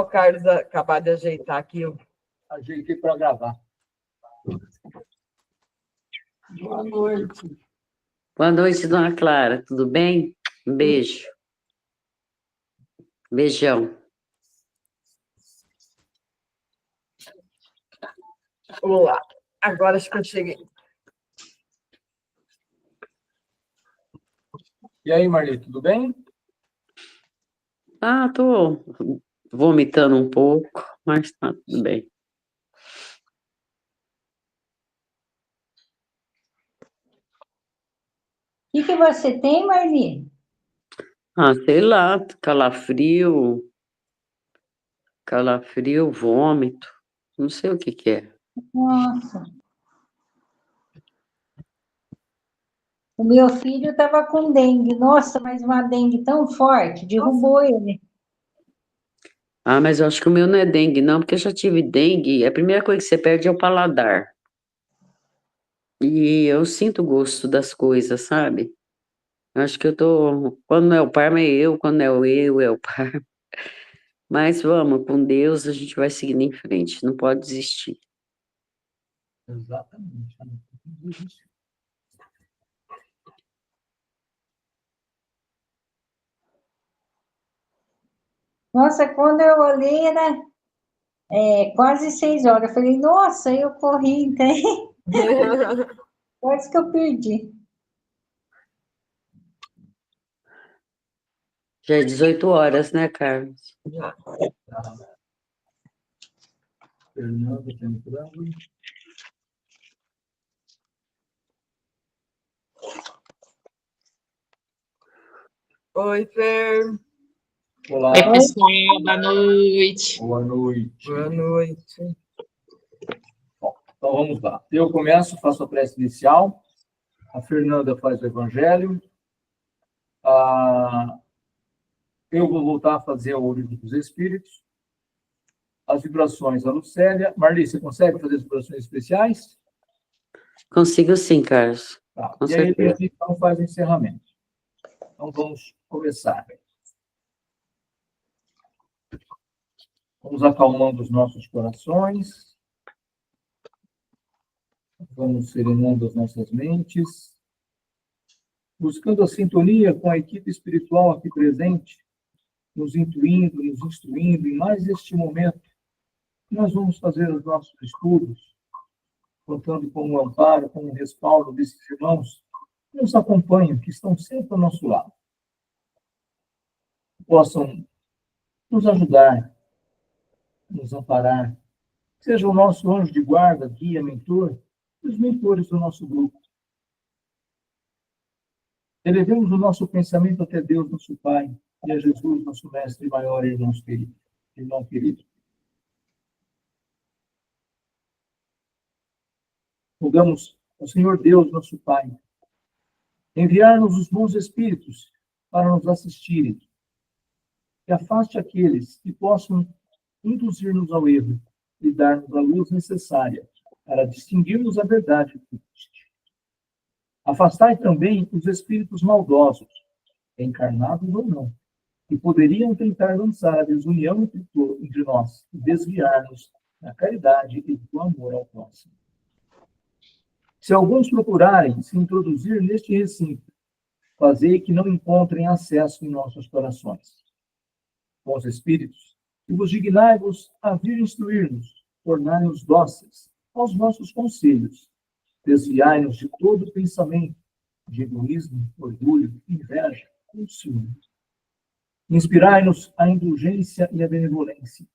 Carlos acabar de ajeitar aqui. Ajeitei para gravar. Boa noite. Boa noite, dona Clara. Tudo bem? Um beijo. Beijão. Vamos lá. Agora acho que eu cheguei. E aí, Marli, tudo bem? Ah, tô vomitando um pouco, mas tá tudo bem. O que você tem, Marli? Ah, sei lá, calafrio, vômito, não sei o que que é. Nossa. O meu filho estava com dengue. Nossa, mas uma dengue tão forte, derrubou ele. Ah, mas eu acho que o meu não é dengue, não, porque eu já tive dengue, a primeira coisa que você perde é o paladar. E eu sinto o gosto das coisas, sabe? Eu acho que eu tô. Quando não é o Parma, é eu, quando não é o eu, é o Parma. Mas vamos, com Deus a gente vai seguindo em frente, não pode desistir. Exatamente. Nossa, quando eu olhei, era quase 6 horas. Eu falei, nossa, eu corri, então. Quase que eu perdi. Já é 18 horas, né, Carlos? Fernanda tá entrando. Oi, Fer. Olá. Oi, pessoal, boa noite. Boa noite. Boa noite. Bom, então vamos lá. Eu começo, faço a prece inicial. A Fernanda faz o evangelho. Eu vou voltar a fazer o livro dos Espíritos. As vibrações, a Lucélia. Marli, você consegue fazer as vibrações especiais? Consigo sim, Carlos. Tá. Com E aí, certeza. a gente então faz o encerramento. Então, vamos começar. Vamos acalmando os nossos corações. Vamos serenando as nossas mentes. Buscando a sintonia com a equipe espiritual aqui presente, nos intuindo, nos instruindo, em mais este momento, nós vamos fazer os nossos estudos, contando com o amparo, com o respaldo desses irmãos que nos acompanham, que estão sempre ao nosso lado. Possam nos ajudar, nos amparar, seja o nosso anjo de guarda, guia, mentor, e os mentores do nosso grupo. Elevemos o nosso pensamento até Deus, nosso Pai, e a Jesus, nosso Mestre maior e irmão querido. Irmão querido. Rogamos ao Senhor Deus, nosso Pai, enviar-nos os bons espíritos para nos assistirem, que afaste aqueles que possam induzir-nos ao erro e dar-nos a luz necessária para distinguirmos a verdade do triste. Afastai também os espíritos maldosos, encarnados ou não, que poderiam tentar lançar a desunião entre nós e desviar-nos da caridade e do amor ao próximo. Se alguns procurarem se introduzir neste recinto, fazei que não encontrem acesso em nossos corações. Bons espíritos, que vos dignai-vos a vir instruir-nos, tornai-nos dóceis aos nossos conselhos, desviai-nos de todo pensamento de egoísmo, orgulho, inveja ou ciúme. Inspirai-nos a indulgência e a benevolência,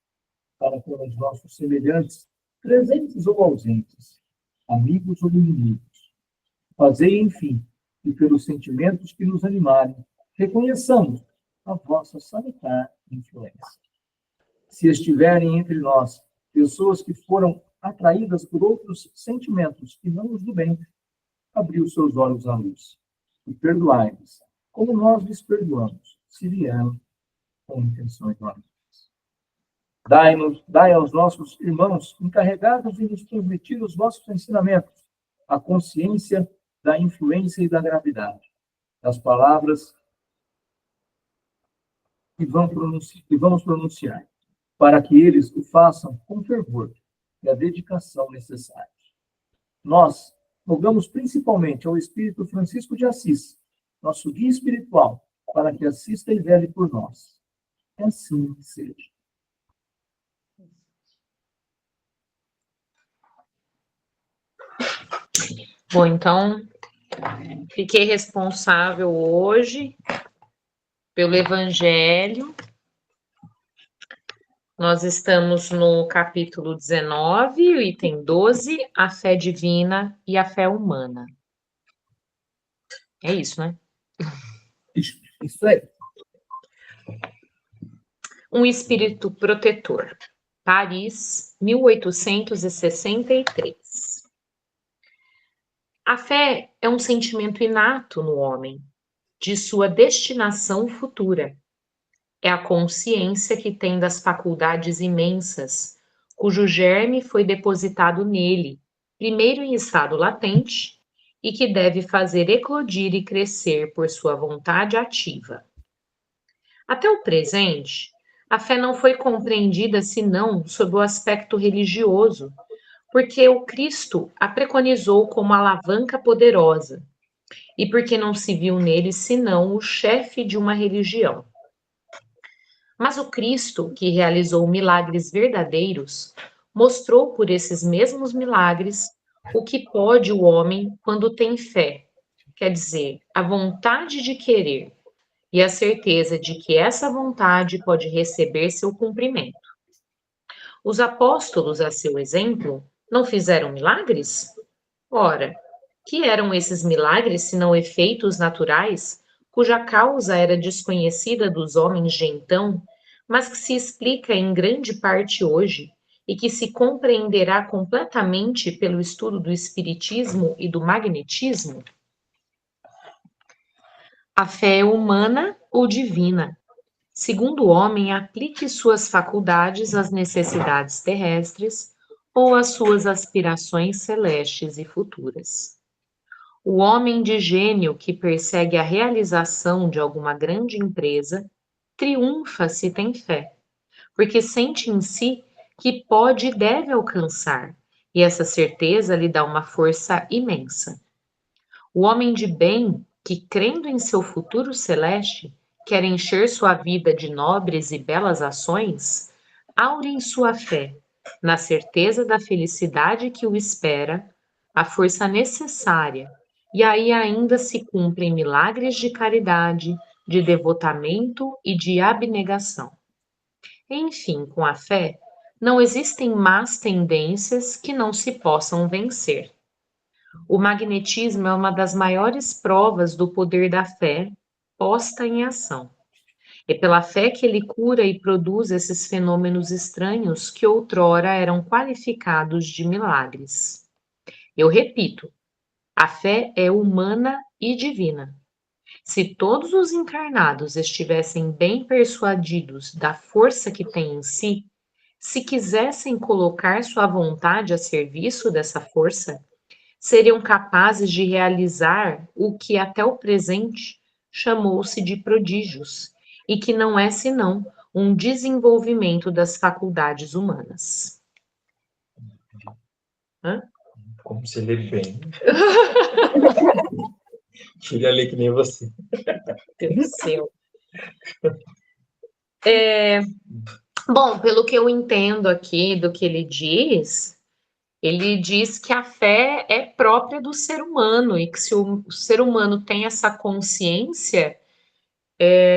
para com os nossos semelhantes, presentes ou ausentes, amigos ou inimigos. Fazei, enfim, que pelos sentimentos que nos animarem, reconheçamos a vossa salutar influência. Se estiverem entre nós pessoas que foram atraídas por outros sentimentos que não os do bem, abri os seus olhos à luz e perdoai-nos, como nós lhes perdoamos, se vieram com intenções malignas. Dai aos nossos irmãos encarregados de nos transmitir os vossos ensinamentos a consciência da influência e da gravidade das palavras que vamos pronunciar. para que eles o façam com fervor e a dedicação necessários. Nós rogamos principalmente ao Espírito Francisco de Assis, nosso guia espiritual, para que assista e vele por nós. Que assim seja. Bom, então, fiquei responsável hoje pelo Evangelho. Nós estamos no capítulo 19, o item 12, a fé divina e a fé humana. É isso, né? Isso aí. Um espírito protetor. Paris, 1863. A fé é um sentimento inato no homem, de sua destinação futura. É a consciência que tem das faculdades imensas, cujo germe foi depositado nele, primeiro em estado latente, e que deve fazer eclodir e crescer por sua vontade ativa. Até o presente, a fé não foi compreendida senão sob o aspecto religioso, porque o Cristo a preconizou como alavanca poderosa, e porque não se viu nele senão o chefe de uma religião. Mas o Cristo, que realizou milagres verdadeiros, mostrou por esses mesmos milagres o que pode o homem quando tem fé, quer dizer, a vontade de querer e a certeza de que essa vontade pode receber seu cumprimento. Os apóstolos, a seu exemplo, não fizeram milagres? Ora, que eram esses milagres senão efeitos naturais, cuja causa era desconhecida dos homens de então, mas que se explica em grande parte hoje e que se compreenderá completamente pelo estudo do espiritismo e do magnetismo? A fé é humana ou divina. Segundo o homem, aplique suas faculdades às necessidades terrestres ou às suas aspirações celestes e futuras. O homem de gênio que persegue a realização de alguma grande empresa triunfa se tem fé, porque sente em si que pode e deve alcançar, e essa certeza lhe dá uma força imensa. O homem de bem, que crendo em seu futuro celeste, quer encher sua vida de nobres e belas ações, aure em sua fé, na certeza da felicidade que o espera, a força necessária, e aí ainda se cumprem milagres de caridade, de devotamento e de abnegação. Enfim, com a fé, não existem más tendências que não se possam vencer. O magnetismo é uma das maiores provas do poder da fé posta em ação. É pela fé que ele cura e produz esses fenômenos estranhos que outrora eram qualificados de milagres. Eu repito, a fé é humana e divina. Se todos os encarnados estivessem bem persuadidos da força que têm em si, se quisessem colocar sua vontade a serviço dessa força, seriam capazes de realizar o que até o presente chamou-se de prodígios, e que não é senão um desenvolvimento das faculdades humanas. Como se lê bem. Queria ler que nem você. Deus do céu. Bom, pelo que eu entendo aqui do que ele diz que a fé é própria do ser humano e que se o ser humano tem essa consciência,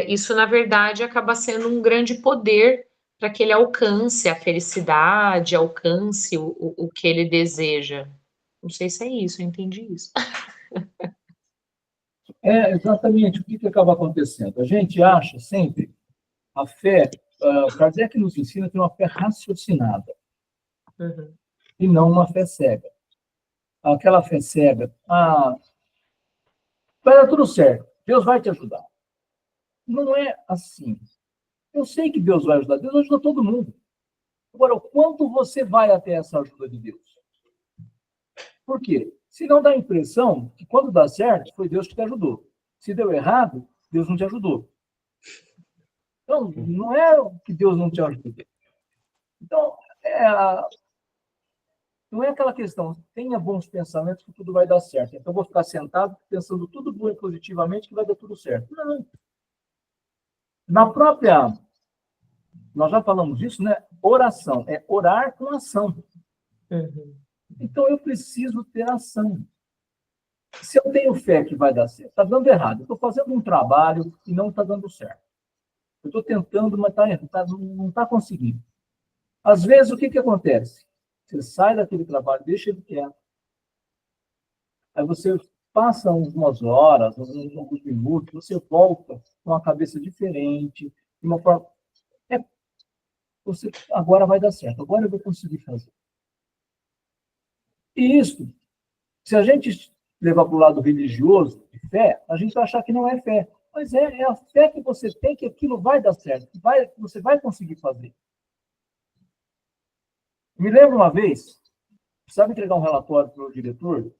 isso, na verdade, acaba sendo um grande poder para que ele alcance a felicidade, alcance o que ele deseja. Não sei se é isso, eu entendi isso. É exatamente o que acaba acontecendo. A gente acha sempre a fé, Kardec nos ensina que é uma fé raciocinada, Uhum. e não uma fé cega. Aquela fé cega, vai dar tudo certo, Deus vai te ajudar. Não é assim. Eu sei que Deus vai ajudar, Deus ajuda todo mundo. Agora, o quanto você vai até essa ajuda de Deus? Por quê? Se não dá a impressão que quando dá certo, foi Deus que te ajudou. Se deu errado, Deus não te ajudou. Então, não é que Deus não te ajudou. Então, não é aquela questão, tenha bons pensamentos que tudo vai dar certo. Então, eu vou ficar sentado pensando tudo bom e positivamente que vai dar tudo certo. Não. Na própria, nós já falamos disso, né? Oração, é orar com ação. Uhum. Então, eu preciso ter ação. Se eu tenho fé que vai dar certo, está dando errado. Eu estou fazendo um trabalho e não está dando certo. Eu estou tentando, mas não está conseguindo. Às vezes, o que acontece? Você sai daquele trabalho, deixa ele quieto. Aí você passa umas horas, alguns minutos, você volta com uma cabeça diferente, de uma forma... agora vai dar certo, agora eu vou conseguir fazer. E isso, se a gente levar para o lado religioso, de fé, a gente vai achar que não é fé. Mas é a fé que você tem que aquilo vai dar certo, que você vai conseguir fazer. Me lembro uma vez, precisava entregar um relatório para o diretor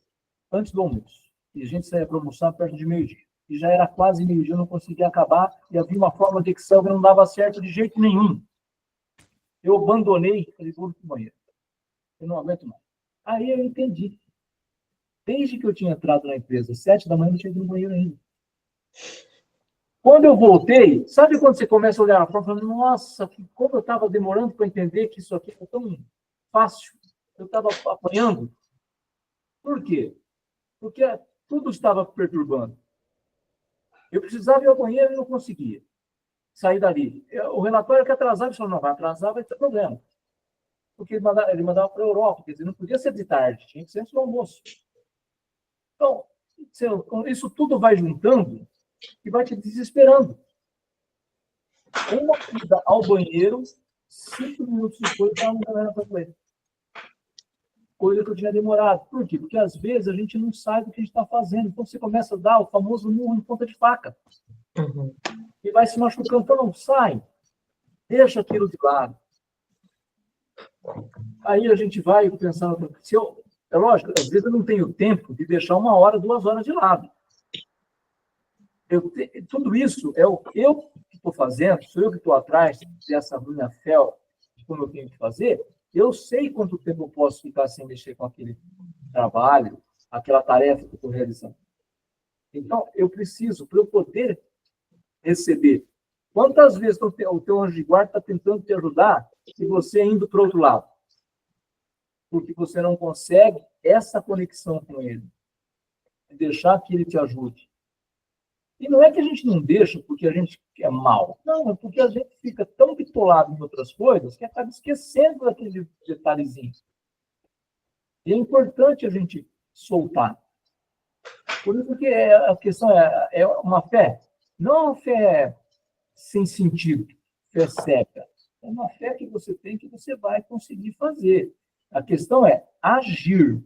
antes do almoço. E a gente saía para almoçar perto de meio-dia. E já era quase meio-dia, eu não conseguia acabar, e havia uma forma de Excel que não dava certo de jeito nenhum. Eu abandonei e falei, vou pro banheiro. Eu não aguento mais. Aí eu entendi. Desde que eu tinha entrado na empresa, 7 da manhã, eu não tinha ido no banheiro ainda. Quando eu voltei, sabe quando você começa a olhar a prova e fala, nossa, como eu estava demorando para entender que isso aqui é tão fácil. Eu estava apanhando. Por quê? Porque tudo estava perturbando. Eu precisava ir ao banheiro e não conseguia sair dali. O relatório que atrasava, ele falou, não, vai atrasar, vai ter problema. Porque ele mandava para a Europa, quer dizer, não podia ser de tarde, tinha que ser antes do almoço. Então, isso tudo vai juntando e vai te desesperando. Uma ida ao banheiro, 5 minutos depois, estava no banheiro para comer. Coisa que eu tinha demorado. Por quê? Porque às vezes a gente não sabe o que a gente está fazendo. Então você começa a dar o famoso murro em ponta de faca. Uhum. E vai se machucando. Então não sai. Deixa aquilo de lado. Aí a gente vai pensando, é lógico, às vezes eu não tenho tempo de deixar 1 hora, 2 horas de lado. Tudo isso é eu que estou fazendo, sou eu que estou atrás dessa minha fé, de como eu tenho que fazer. Eu sei quanto tempo eu posso ficar sem mexer com aquele trabalho, aquela tarefa que eu estou realizando. Então, eu preciso, para eu poder receber. Quantas vezes o teu anjo de guarda está tentando te ajudar e você indo para o outro lado? Porque você não consegue essa conexão com ele. Deixar que ele te ajude. E não é que a gente não deixa porque a gente é mal. Não, é porque a gente fica tão bitolado em outras coisas que acaba esquecendo daquele detalhezinho. E é importante a gente soltar. Por isso que a questão é uma fé. Não é uma fé sem sentido, fé cega. É uma fé que você tem que você vai conseguir fazer. A questão é agir.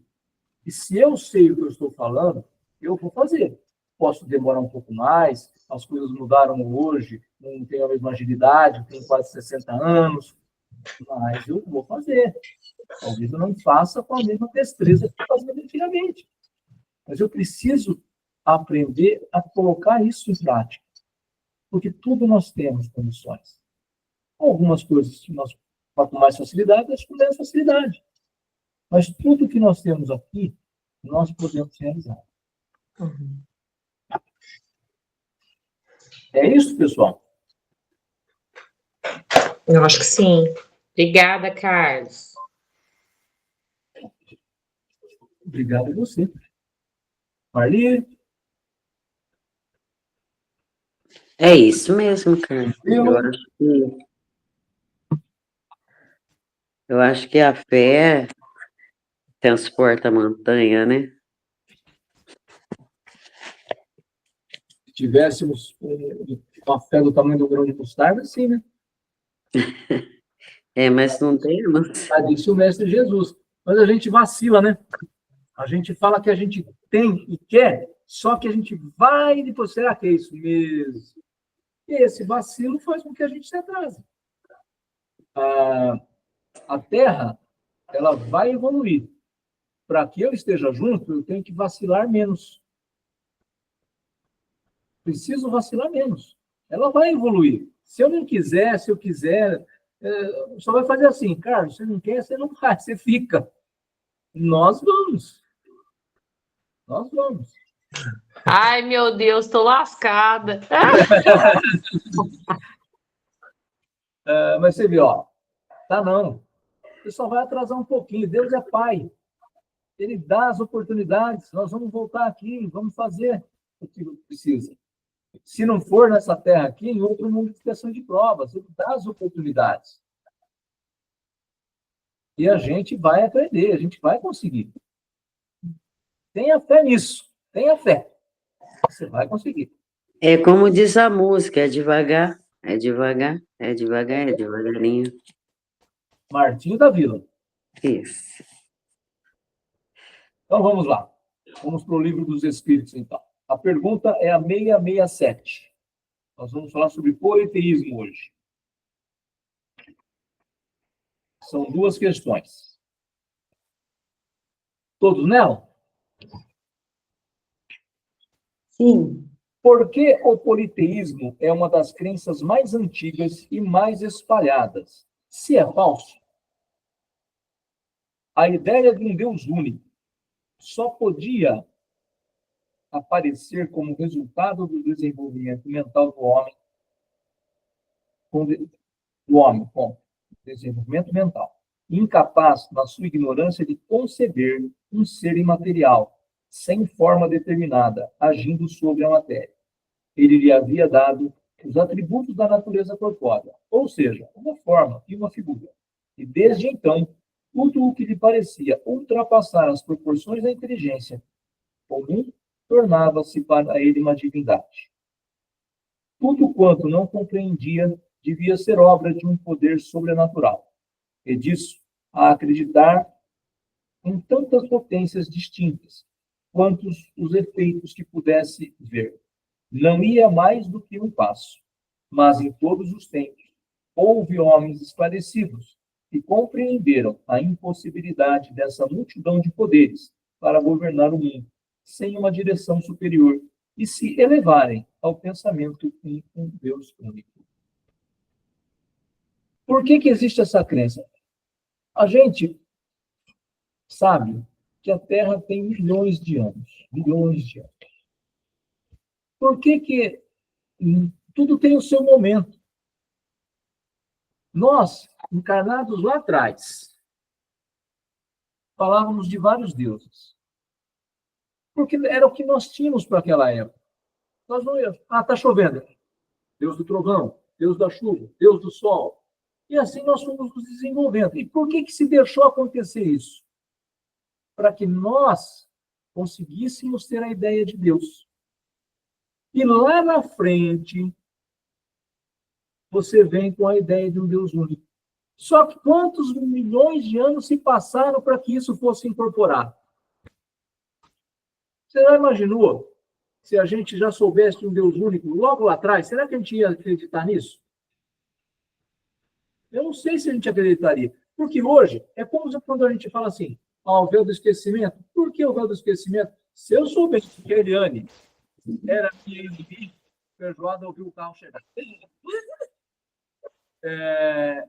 E se eu sei o que eu estou falando, eu vou fazer. Posso demorar um pouco mais, as coisas mudaram hoje, não tenho a mesma agilidade, tenho quase 60 anos, mas eu vou fazer. Talvez eu não faça com a mesma destreza que eu fazia antigamente. Mas eu preciso aprender a colocar isso em prática. Porque tudo nós temos condições. Algumas coisas que nós com mais facilidade, outras com menos facilidade. Mas tudo que nós temos aqui, nós podemos realizar. Uhum. É isso, pessoal? Eu acho que sim. Obrigada, Carlos. Obrigado a você. Marli? É isso mesmo, cara. Eu acho que a fé transporta a montanha, né? Se tivéssemos uma fé do tamanho do grão de mostarda, sim, né? Mas não temos. Já disse o mestre Jesus. Mas a gente vacila, né? A gente fala que a gente tem e quer, só que a gente vai e depois, será que é isso mesmo? E esse vacilo faz com que a gente se atrase. A Terra, ela vai evoluir. Para que eu esteja junto, eu tenho que vacilar menos. Preciso vacilar menos. Ela vai evoluir. Se eu não quiser, se eu quiser, Só vai fazer assim, Carlos, você não quer, você não vai, você fica. Nós vamos. Nós vamos. Ai, meu Deus, tô lascada. Mas você vê, ó, tá não. Você só vai atrasar um pouquinho. Deus é pai. Ele dá as oportunidades. Nós vamos voltar aqui, vamos fazer o que precisa. Se não for nessa terra aqui, em outro mundo de questão de provas, ele dá as oportunidades. E a gente vai aprender, a gente vai conseguir. Tenha fé nisso, tenha fé. Você vai conseguir. É como diz a música, é devagar, é devagar, é devagar, é devagarinho. Martinho da Vila. Isso. Então vamos lá. Vamos para o livro dos Espíritos, então. A pergunta é a 667. Nós vamos falar sobre politeísmo hoje. São duas questões. Todos nela? Sim. Por que o politeísmo é uma das crenças mais antigas e mais espalhadas? Se é falso, a ideia de um Deus único só podia aparecer como resultado do desenvolvimento mental do homem, com desenvolvimento mental, incapaz, na sua ignorância, de conceber um ser imaterial, sem forma determinada, agindo sobre a matéria. Ele lhe havia dado os atributos da natureza corpórea, ou seja, uma forma e uma figura. E desde então, tudo o que lhe parecia ultrapassar as proporções da inteligência comum tornava-se para ele uma divindade. Tudo quanto não compreendia devia ser obra de um poder sobrenatural. E disso, a acreditar em tantas potências distintas, quantos os efeitos que pudesse ver. Não ia mais do que um passo, mas em todos os tempos houve homens esclarecidos que compreenderam a impossibilidade dessa multidão de poderes para governar o mundo, sem uma direção superior, e se elevarem ao pensamento em um Deus único. Por que existe essa crença? A gente sabe que a Terra tem milhões de anos. Milhões de anos. Por que tudo tem o seu momento? Nós, encarnados lá atrás, falávamos de vários deuses. Porque era o que nós tínhamos para aquela época. Nós não íamos. Está chovendo. Deus do trovão, Deus da chuva, Deus do sol. E assim nós fomos nos desenvolvendo. E por que se deixou acontecer isso? Para que nós conseguíssemos ter a ideia de Deus. E lá na frente, você vem com a ideia de um Deus único. Só que quantos milhões de anos se passaram para que isso fosse incorporado? Você já imaginou se a gente já soubesse de um Deus único logo lá atrás? Será que a gente ia acreditar nisso? Eu não sei se a gente acreditaria. Porque hoje, é como quando a gente fala assim, o véu do esquecimento. Por que o véu do esquecimento? Se eu soubesse que a Eliane era minha inimiga, feijoada, ouviu o carro chegar.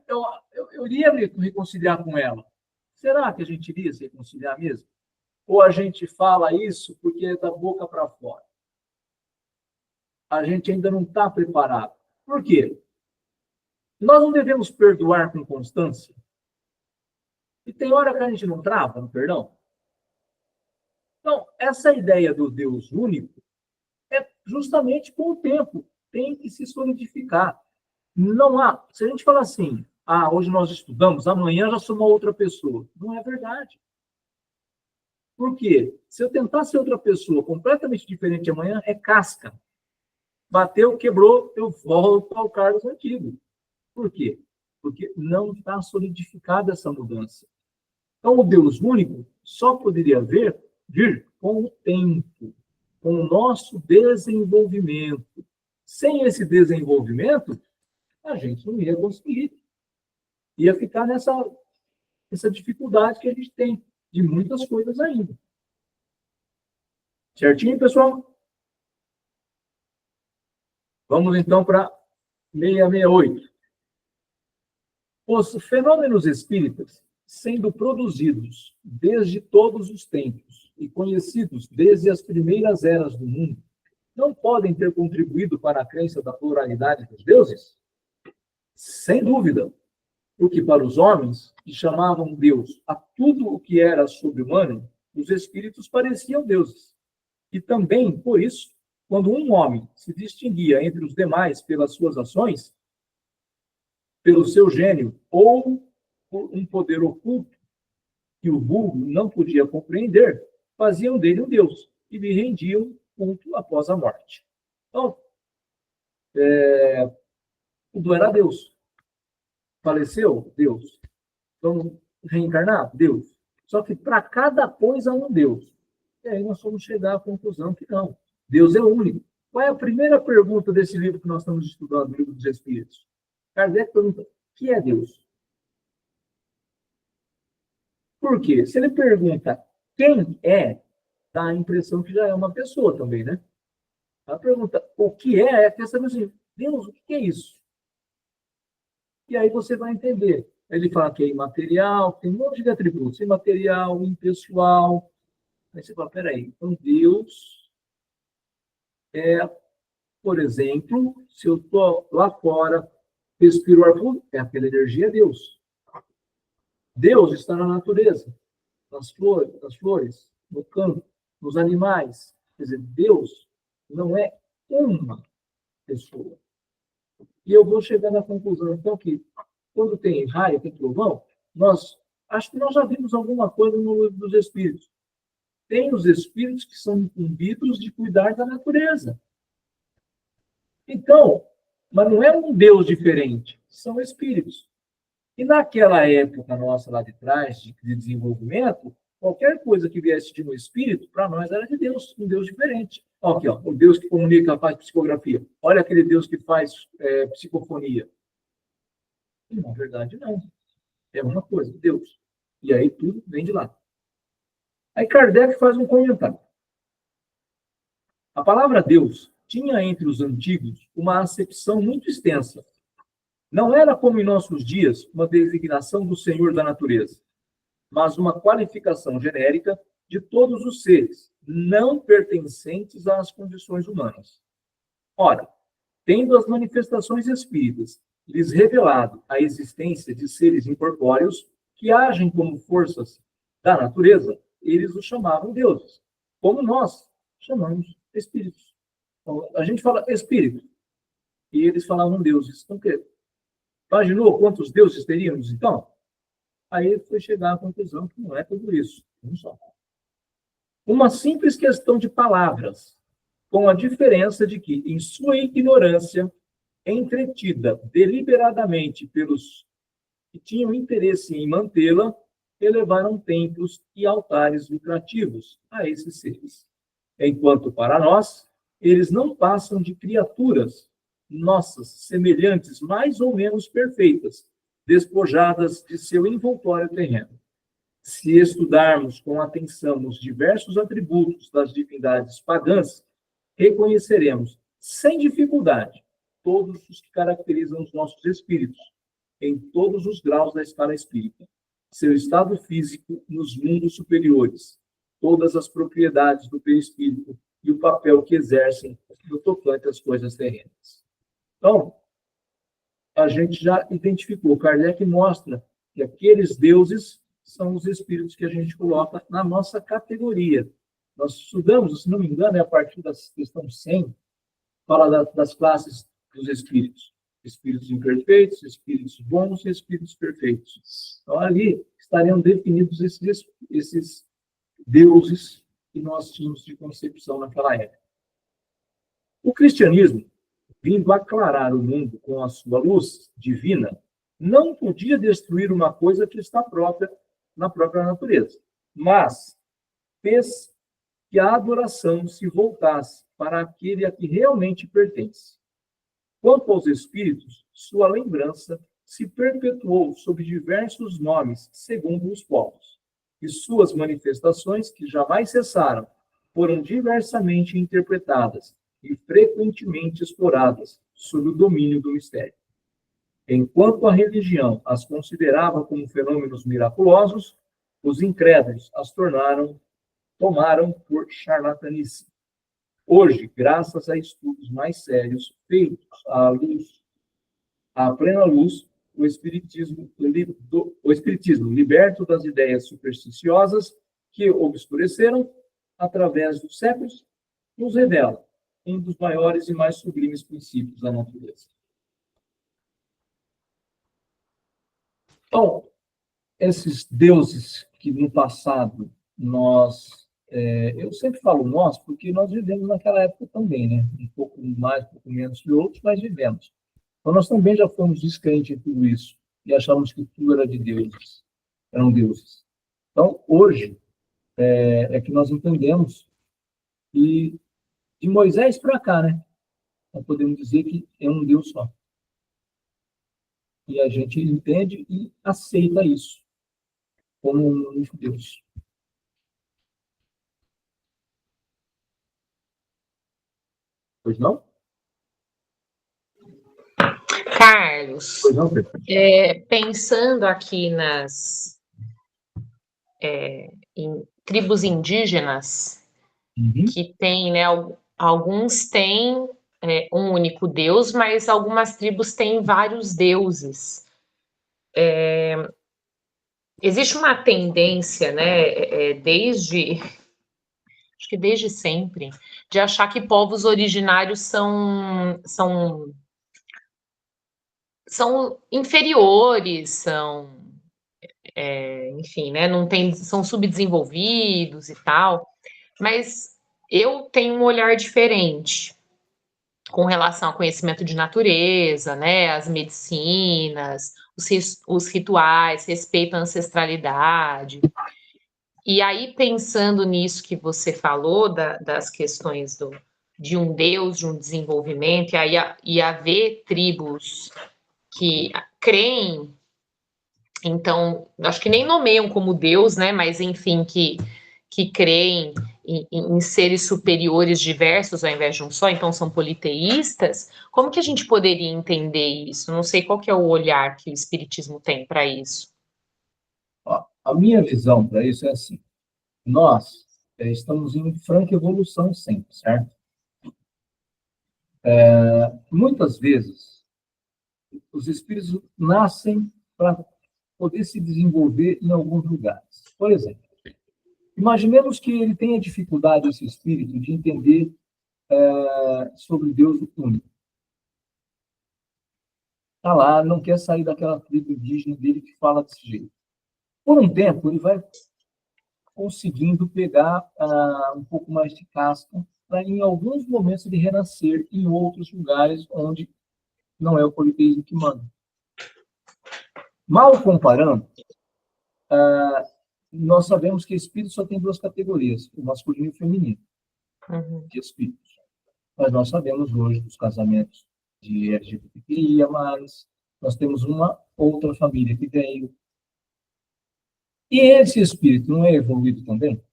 Eu iria me reconciliar com ela. Será que a gente iria se reconciliar mesmo? Ou a gente fala isso porque é da boca para fora? A gente ainda não está preparado. Por quê? Nós não devemos perdoar com constância? E tem hora que a gente não trava no perdão? Então, essa ideia do Deus único é justamente com o tempo. Tem que se solidificar. Não há. Se a gente falar assim, hoje nós estudamos, amanhã já sou uma outra pessoa. Não é verdade. Por quê? Se eu tentar ser outra pessoa completamente diferente amanhã, é casca. Bateu, quebrou, eu volto ao Carlos antigo. Por quê? Porque não está solidificada essa mudança. Então, o Deus único só poderia vir com o tempo, com o nosso desenvolvimento. Sem esse desenvolvimento, a gente não ia conseguir. Ia ficar nessa dificuldade que a gente tem de muitas coisas ainda. Certinho, pessoal? Vamos, então, para 668. Os fenômenos espíritas, sendo produzidos desde todos os tempos e conhecidos desde as primeiras eras do mundo, não podem ter contribuído para a crença da pluralidade dos deuses? Sem dúvida, porque para os homens, que chamavam Deus a tudo o que era sobre-humano, os espíritos pareciam deuses. E também, por isso, quando um homem se distinguia entre os demais pelas suas ações, pelo seu gênio ou por um poder oculto que o vulgo não podia compreender, faziam dele um deus e lhe rendiam culto após a morte. Então, tudo era Deus. Faleceu? Deus. Vamos reencarnar? Deus. Só que para cada coisa um Deus. E aí nós vamos chegar à conclusão que não. Deus é único. Qual é a primeira pergunta desse livro que nós estamos estudando, o Livro dos Espíritos? Kardec pergunta, o que é Deus? Por quê? Se ele pergunta quem é, dá a impressão que já é uma pessoa também, né? A pergunta, o que é quer saber assim, Deus, o que é isso? E aí você vai entender. Ele fala que é imaterial, tem um monte de atributos, imaterial, impessoal. Aí você fala, peraí, então Deus é, por exemplo, se eu estou lá fora, respiro ar puro, é aquela energia Deus. Deus está na natureza, nas flores, no campo, nos animais. Quer dizer, Deus não é uma pessoa. E eu vou chegar na conclusão, então, que quando tem raio, tem trovão, acho que nós já vimos alguma coisa no livro dos espíritos. Tem os espíritos que são incumbidos de cuidar da natureza. Então, mas não é um Deus diferente, são espíritos. E naquela época nossa lá de trás, de desenvolvimento, qualquer coisa que viesse de um espírito, para nós era de Deus, um Deus diferente. Aqui, ó, o Deus que comunica, faz psicografia. Olha aquele Deus que faz psicofonia. E, na verdade, não. É uma coisa, Deus. E aí tudo vem de lá. Aí Kardec faz um comentário. A palavra Deus tinha entre os antigos uma acepção muito extensa. Não era como em nossos dias uma designação do Senhor da natureza, mas uma qualificação genérica de todos os seres, não pertencentes às condições humanas. Ora, tendo as manifestações espíritas lhes revelado a existência de seres incorpóreos que agem como forças da natureza, eles os chamavam deuses, como nós chamamos espíritos. Então, a gente fala espírito, e eles falavam deuses. Então, imaginou quantos deuses teríamos, então? Aí ele foi chegar à conclusão que não é tudo isso. Não só. Uma simples questão de palavras, com a diferença de que, em sua ignorância, entretida deliberadamente pelos que tinham interesse em mantê-la, elevaram templos e altares lucrativos a esses seres. Enquanto, para nós, eles não passam de criaturas nossas, semelhantes, mais ou menos perfeitas, despojadas de seu envoltório terreno. Se estudarmos com atenção os diversos atributos das divindades pagãs, reconheceremos, sem dificuldade, todos os que caracterizam os nossos espíritos, em todos os graus da escala espírita, seu estado físico nos mundos superiores, todas as propriedades do perispírito e o papel que exercem no tocante às coisas terrenas. Então, a gente já identificou, Kardec mostra que aqueles deuses são os espíritos que a gente coloca na nossa categoria. Nós estudamos, se não me engano, é a partir da questão 100, fala das classes dos espíritos. Espíritos imperfeitos, espíritos bons e espíritos perfeitos. Então, ali estariam definidos esses deuses que nós tínhamos de concepção naquela época. O cristianismo, vindo aclarar o mundo com a sua luz divina, não podia destruir uma coisa que está na própria natureza, mas fez que a adoração se voltasse para aquele a que realmente pertence. Quanto aos espíritos, sua lembrança se perpetuou sob diversos nomes, segundo os povos, e suas manifestações, que jamais cessaram, foram diversamente interpretadas e frequentemente exploradas sob o domínio do mistério. Enquanto a religião as considerava como fenômenos miraculosos, os incrédulos as tomaram por charlatanice. Hoje, graças a estudos mais sérios feitos à plena luz, o espiritismo liberto das ideias supersticiosas que obscureceram através dos séculos, nos revela um dos maiores e mais sublimes princípios da natureza. Então, esses deuses que no passado eu sempre falo nós, porque nós vivemos naquela época também, né? Um pouco mais, um pouco menos que outros, mas vivemos. Então, nós também já fomos descrentes em tudo isso e achamos que tudo era de deuses, eram deuses. Então, hoje, é que nós entendemos que de Moisés para cá, né? Nós podemos dizer que é um Deus só. E a gente entende e aceita isso como um único Deus. Pois não? Carlos, Pois não, Pedro? pensando aqui em tribos indígenas, Uhum. que tem, né, alguns têm um único Deus, mas algumas tribos têm vários deuses. Existe uma tendência, né, acho que desde sempre, de achar que povos originários são inferiores, enfim, né, são subdesenvolvidos e tal, mas eu tenho um olhar diferente com relação ao conhecimento de natureza, né, as medicinas, os rituais, respeito à ancestralidade. E aí, pensando nisso que você falou, das questões de um Deus, de um desenvolvimento, e haver tribos que creem, então, acho que nem nomeiam como Deus, né, mas enfim, que creem em seres superiores diversos ao invés de um só, então são politeístas. Como que a gente poderia entender isso? Não sei qual que é o olhar que o Espiritismo tem para isso. Ó, a minha visão para isso é assim. Nós estamos em franca evolução sempre, certo? Muitas vezes, os espíritos nascem para poder se desenvolver em alguns lugares. Por exemplo, imaginemos que ele tenha dificuldade, esse espírito, de entender sobre Deus único. Está lá, não quer sair daquela tribo indígena dele que fala desse jeito. Por um tempo, ele vai conseguindo pegar um pouco mais de casca para, em alguns momentos, ele renascer em outros lugares onde não é o politeísmo que manda. Mal comparando, nós sabemos que espírito só tem duas categorias, o masculino e o feminino, de espíritos. Mas nós sabemos hoje dos casamentos de LGBTQI+, nós temos uma outra família que veio. E esse espírito não é evoluído também?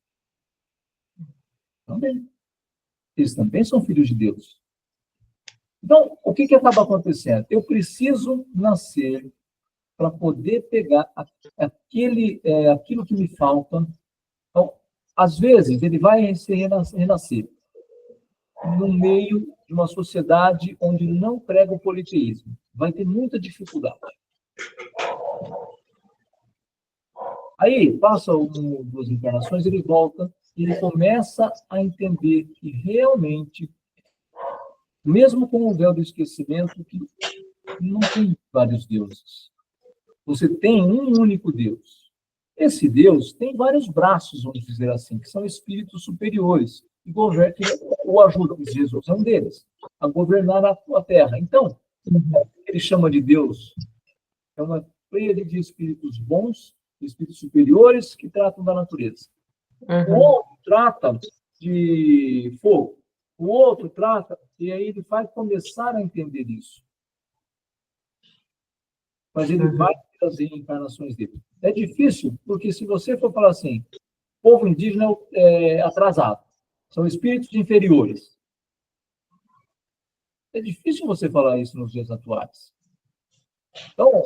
Também. Eles também são filhos de Deus. Então, o que acaba acontecendo? Eu preciso nascer para poder pegar aquilo que me falta. Então, às vezes, ele vai renascer no meio de uma sociedade onde não prega o politeísmo. Vai ter muita dificuldade. Aí, passa duas encarnações, ele volta e ele começa a entender que realmente, mesmo com o véu do esquecimento, que não tem vários deuses. Você tem um único Deus. Esse Deus tem vários braços, vamos dizer assim, que são espíritos superiores, que o ajudam, Jesus é um deles, a governar a Terra. Então, ele chama de Deus, é uma pleiade de espíritos bons, espíritos superiores, que tratam da natureza. O outro trata de fogo, o outro trata, e aí ele vai começar a entender isso. Mas ele vai trazer encarnações dele. É difícil, porque se você for falar assim, povo indígena é atrasado, são espíritos inferiores. É difícil você falar isso nos dias atuais. Então,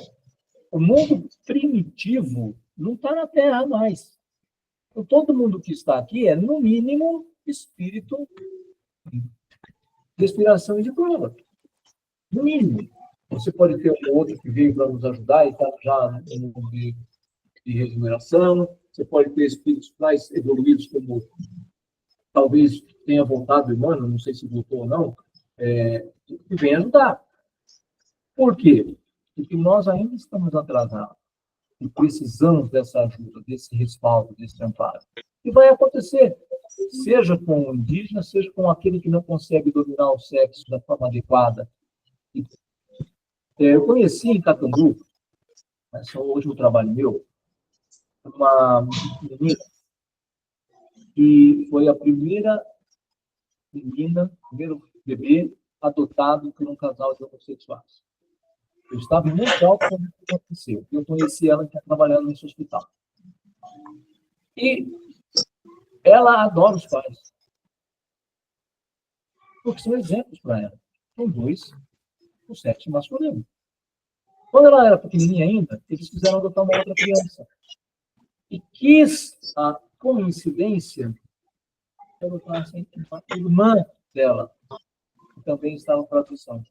o mundo primitivo não está na Terra mais. Então, todo mundo que está aqui é, no mínimo, espírito de inspiração e de prova. No mínimo. Você pode ter um outro que veio para nos ajudar e está já no mundo de regeneração. Você pode ter espíritos mais evoluídos, como talvez tenha voltado, Emmanuel, não sei se voltou ou não, que vem ajudar. Por quê? Porque nós ainda estamos atrasados e precisamos dessa ajuda, desse respaldo, desse amparo. E vai acontecer, seja com o indígena, seja com aquele que não consegue dominar o sexo da forma adequada. Eu conheci em Catambu, esse é o último trabalho meu, uma menina que foi a primeira menina, primeiro bebê adotado por um casal de homossexuais. Eu estava em Mundial quando isso aconteceu. Eu conheci ela que está trabalhando nesse hospital. E ela adora os pais. Porque são exemplos para ela. São dois, o sexo masculino. Quando ela era pequenininha ainda, eles quiseram adotar uma outra criança. E quis a coincidência que adotassem uma irmã dela, que também estava para adoção.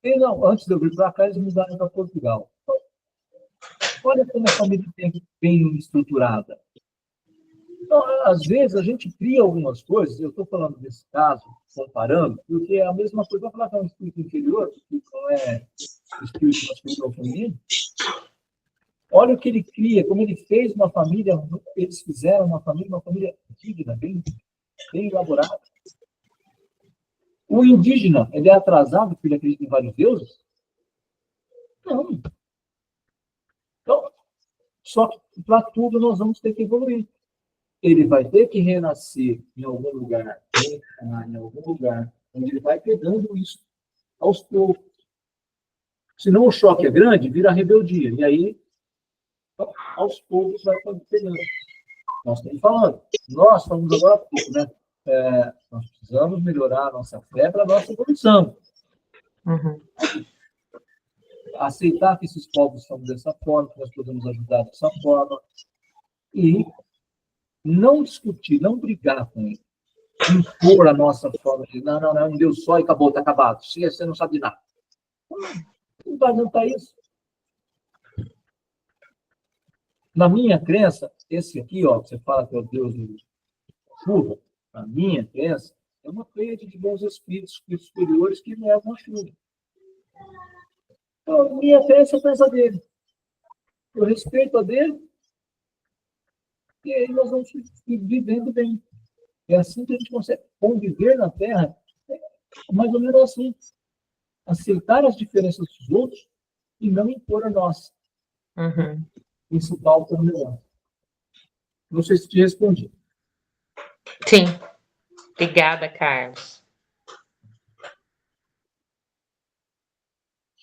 E não, antes de eu vir para cá, eles mudaram para Portugal. Olha como a família tem bem estruturada. Então, às vezes, a gente cria algumas coisas, eu estou falando desse caso, comparando, porque é a mesma coisa, vou falar que é um espírito inferior, que não é espírito masculino ou feminino. Olha o que ele cria, como ele fez uma família, eles fizeram uma família digna, bem elaborada. O indígena, ele é atrasado porque ele acredita em vários deuses? Não. Então, só que para tudo nós vamos ter que evoluir. Ele vai ter que renascer em algum lugar, em algum lugar, onde ele vai pegando isso aos poucos. Senão o choque é grande, vira rebeldia. E aí, aos poucos, vai pegando. Nós estamos falando. Nós falamos agora há pouco, né? Nós precisamos melhorar a nossa fé para a nossa evolução. Uhum. Aceitar que esses povos são dessa forma, que nós podemos ajudar dessa forma. E não discutir, não brigar com ele. Impor a nossa forma de não, é um Deus só e acabou, está acabado. Você não sabe de nada. Não vai adiantar isso. Na minha crença, esse aqui, ó, você fala que é o Deus do chuva, na minha crença, é uma pleiade de bons espíritos superiores que levam a chuva. Então, minha crença é a crença dele. Eu respeito a dele e aí nós vamos ir vivendo bem. É assim que a gente consegue conviver na Terra, mais ou menos assim. Aceitar as diferenças dos outros e não impor a nossa. Uhum. Isso falta no negócio. Não sei se te respondi. Sim. Obrigada, Carlos.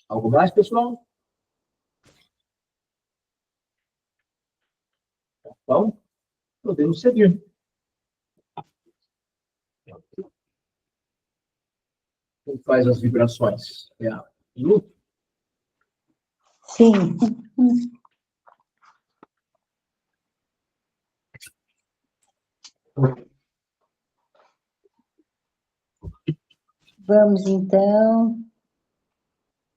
Algo mais, pessoal? Então, podemos seguir. Como faz as vibrações? É a luta? Sim. Vamos, então,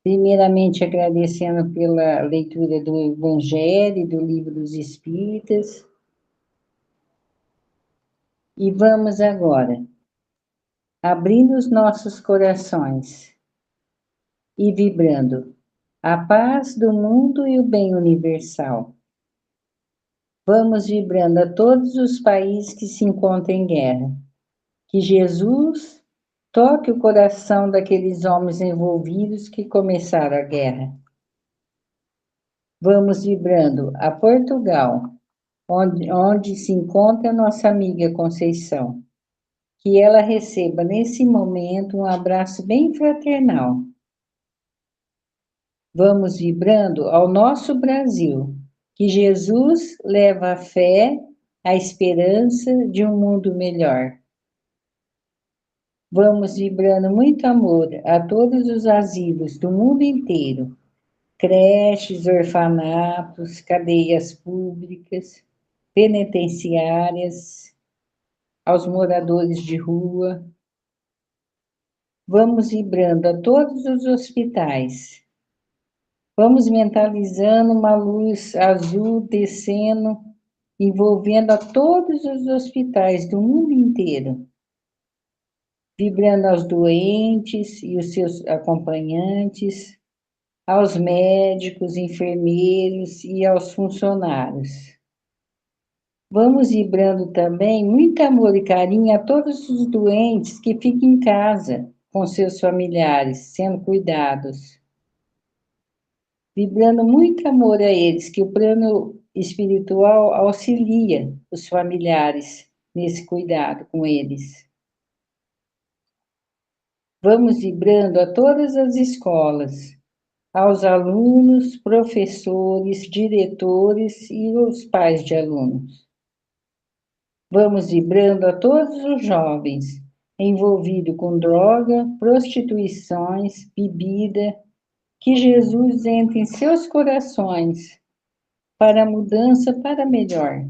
primeiramente agradecendo pela leitura do Evangelho e do Livro dos Espíritas. E vamos agora, abrindo os nossos corações e vibrando a paz do mundo e o bem universal. Vamos vibrando a todos os países que se encontram em guerra. Que Jesus toque o coração daqueles homens envolvidos que começaram a guerra. Vamos vibrando a Portugal, onde se encontra a nossa amiga Conceição. Que ela receba nesse momento um abraço bem fraternal. Vamos vibrando ao nosso Brasil, que Jesus leva a fé, a esperança de um mundo melhor. Vamos vibrando muito amor a todos os asilos do mundo inteiro, creches, orfanatos, cadeias públicas, penitenciárias, aos moradores de rua. Vamos vibrando a todos os hospitais. Vamos mentalizando uma luz azul descendo, envolvendo a todos os hospitais do mundo inteiro. Vibrando aos doentes e os seus acompanhantes, aos médicos, enfermeiros e aos funcionários. Vamos vibrando também muito amor e carinho a todos os doentes que ficam em casa com seus familiares, sendo cuidados. Vibrando muito amor a eles, que o plano espiritual auxilia os familiares nesse cuidado com eles. Vamos vibrando a todas as escolas, aos alunos, professores, diretores e os pais de alunos. Vamos vibrando a todos os jovens envolvidos com droga, prostituições, bebida, que Jesus entre em seus corações para a mudança para melhor.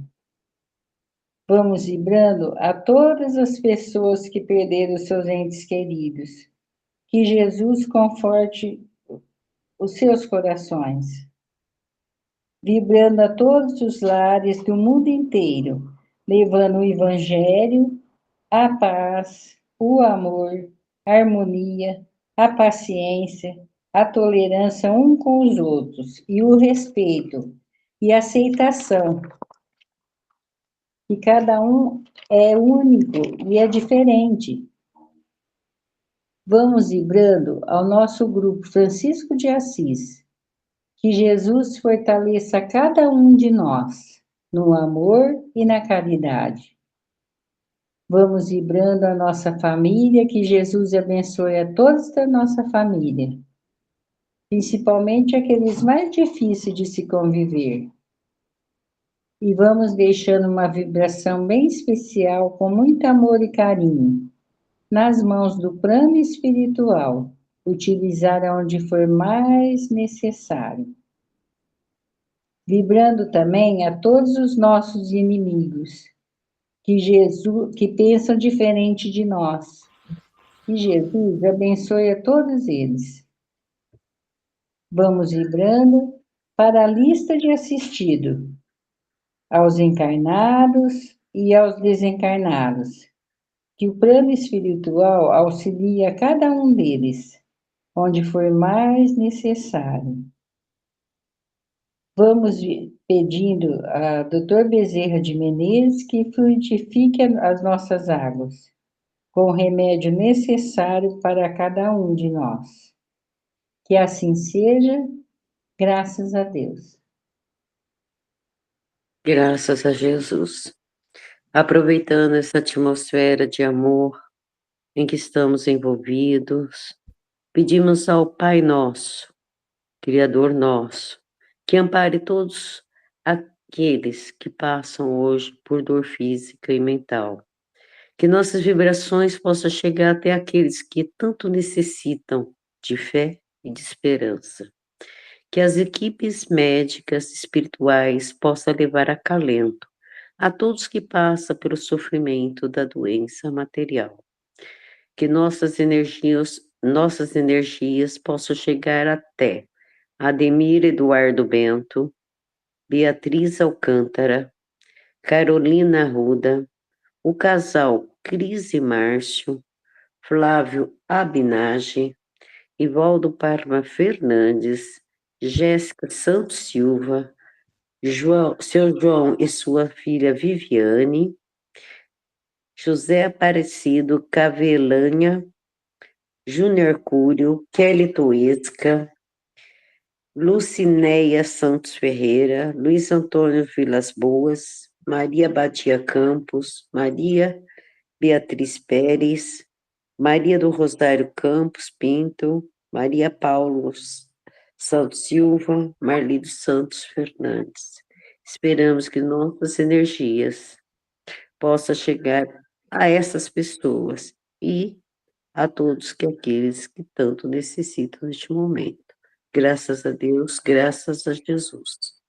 Vamos vibrando a todas as pessoas que perderam seus entes queridos, que Jesus conforte os seus corações. Vibrando a todos os lares do mundo inteiro, levando o Evangelho, a paz, o amor, a harmonia, a paciência, a tolerância um com os outros e o respeito e a aceitação, que cada um é único e é diferente. Vamos vibrando ao nosso grupo Francisco de Assis, que Jesus fortaleça cada um de nós no amor e na caridade. Vamos vibrando a nossa família, que Jesus abençoe a todos da nossa família, principalmente aqueles mais difíceis de se conviver. E vamos deixando uma vibração bem especial, com muito amor e carinho, nas mãos do plano espiritual, utilizar onde for mais necessário. Vibrando também a todos os nossos inimigos, que pensam diferente de nós. Que Jesus abençoe a todos eles. Vamos vibrando para a lista de assistido, aos encarnados e aos desencarnados, que o plano espiritual auxilie a cada um deles, onde for mais necessário. Vamos pedindo a Dr. Bezerra de Menezes que fluidifique as nossas águas, com o remédio necessário para cada um de nós. Que assim seja, graças a Deus. Graças a Jesus. Aproveitando essa atmosfera de amor em que estamos envolvidos, pedimos ao Pai Nosso, Criador nosso, que ampare todos aqueles que passam hoje por dor física e mental. Que nossas vibrações possam chegar até aqueles que tanto necessitam de fé e de esperança. Que as equipes médicas espirituais possam levar acalento a todos que passam pelo sofrimento da doença material. Que nossas energias possam chegar até Ademir Eduardo Bento, Beatriz Alcântara, Carolina Arruda, o casal Cris e Márcio, Flávio Abinage, Ivaldo Parma Fernandes, Jéssica Santos Silva, seu João e sua filha Viviane, José Aparecido Cavelanha, Júnior Cúrio, Kelly Toesca, Lucinéia Santos Ferreira, Luiz Antônio Vilas Boas, Maria Batia Campos, Maria Beatriz Pérez, Maria do Rosário Campos Pinto, Maria Paulo Santos Silva, Marli dos Santos Fernandes. Esperamos que nossas energias possam chegar a essas pessoas e a todos aqueles que tanto necessitam neste momento. Graças a Deus, graças a Jesus.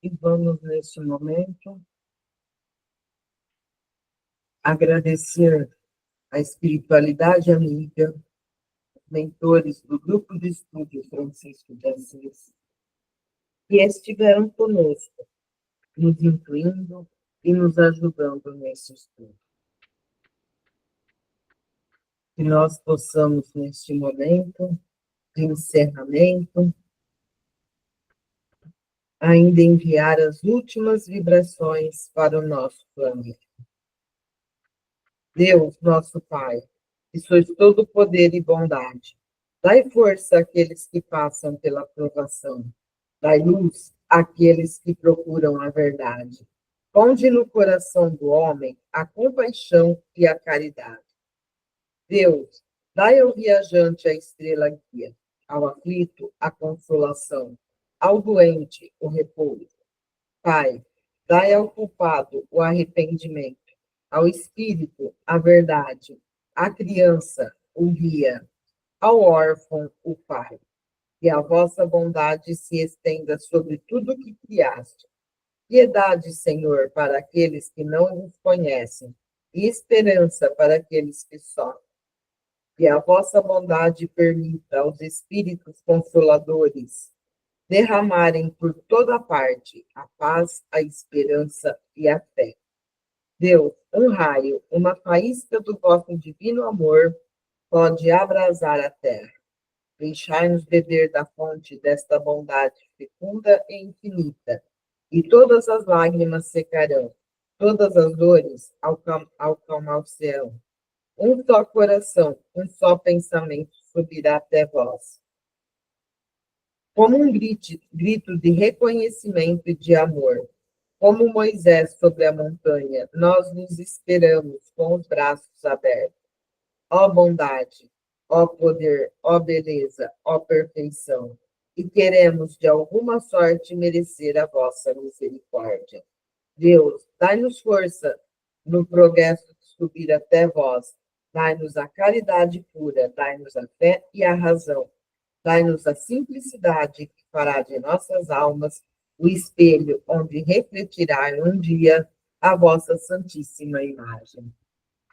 E vamos, neste momento, agradecer a espiritualidade amiga, mentores do Grupo de Estudo Francisco de Assis, que estiveram conosco, nos incluindo e nos ajudando nesse estudo. Que nós possamos, neste momento de encerramento, ainda enviar as últimas vibrações para o nosso planeta. Deus, nosso Pai, que sois todo poder e bondade, dai força àqueles que passam pela provação, dai luz àqueles que procuram a verdade. Ponde no coração do homem a compaixão e a caridade. Deus, dai ao viajante a estrela guia, ao aflito a consolação, ao doente o repouso. Pai, dai ao culpado o arrependimento, ao espírito a verdade, à criança o guia, ao órfão o pai. Que a vossa bondade se estenda sobre tudo o que criaste. Piedade, Senhor, para aqueles que não vos conhecem, e esperança para aqueles que sofrem. Que a vossa bondade permita aos espíritos consoladores derramarem por toda parte a paz, a esperança e a fé. Deus, um raio, uma faísca do vosso divino amor pode abrasar a terra. Deixai-nos beber da fonte desta bondade fecunda e infinita, e todas as lágrimas secarão, todas as dores acalmar-se-ão. Um só coração, um só pensamento subirá até vós. Como um grito de reconhecimento e de amor, como Moisés sobre a montanha, nós nos esperamos com os braços abertos. Ó bondade, ó poder, ó beleza, ó perfeição, e queremos de alguma sorte merecer a vossa misericórdia. Deus, dai-nos força no progresso de subir até vós. Dai-nos a caridade pura, dai-nos a fé e a razão. Dai-nos a simplicidade que fará de nossas almas o espelho onde refletirá um dia a vossa santíssima imagem.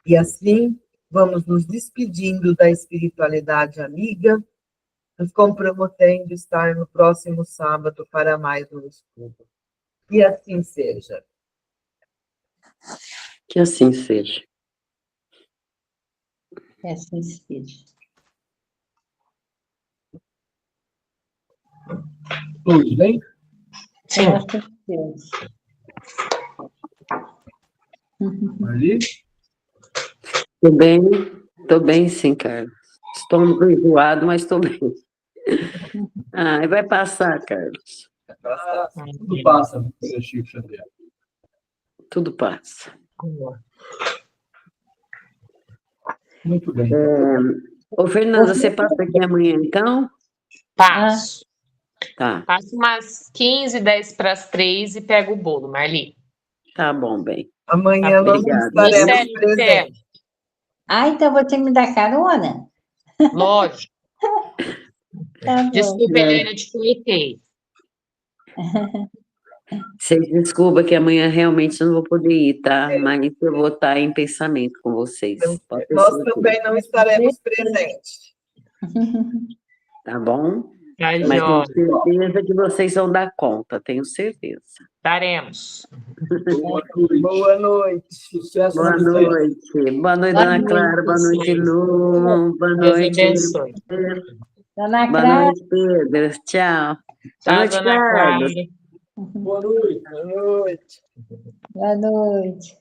E assim, vamos nos despedindo da espiritualidade amiga, nos comprometendo a estar no próximo sábado para mais um estudo. E assim seja. Que assim seja. Que assim seja. Todos bem? Sim. Graças a Deus. Ali? Tô bem sim, Carlos. Estou enjoado, mas estou bem. Ah, vai passar, Carlos. Tudo passa, Sr. Chico Xavier. Tudo passa. Muito bem. Ô, Fernanda, você passa aqui amanhã, então? Passo. Tá, Passo umas 15, 10 para as 3 e pego o bolo, Marli. tá bom, bem. Amanhã nós Obrigada. estaremos Michele, presentes. Ah, então você me dá carona? Lógico. Tá bom. Desculpa, Helena, te coitei. Vocês desculpa que amanhã realmente eu não vou poder ir, tá? Mas eu vou estar em pensamento com vocês. Pode ter Nós certeza. também não estaremos presentes. Tá bom? Tá, Mas tenho Jó. certeza que vocês vão dar conta, tenho certeza. Daremos. Boa noite. Boa noite. Sucesso Boa na vida. noite. Boa noite, Dona Clara. Boa noite, Lu. Boa Deus noite. abençoe. Dona Boa Clara. noite, Pedro. Tchau. Boa Tchau, noite, Dona Clara. Carlos. Boa noite. Boa noite. Boa noite.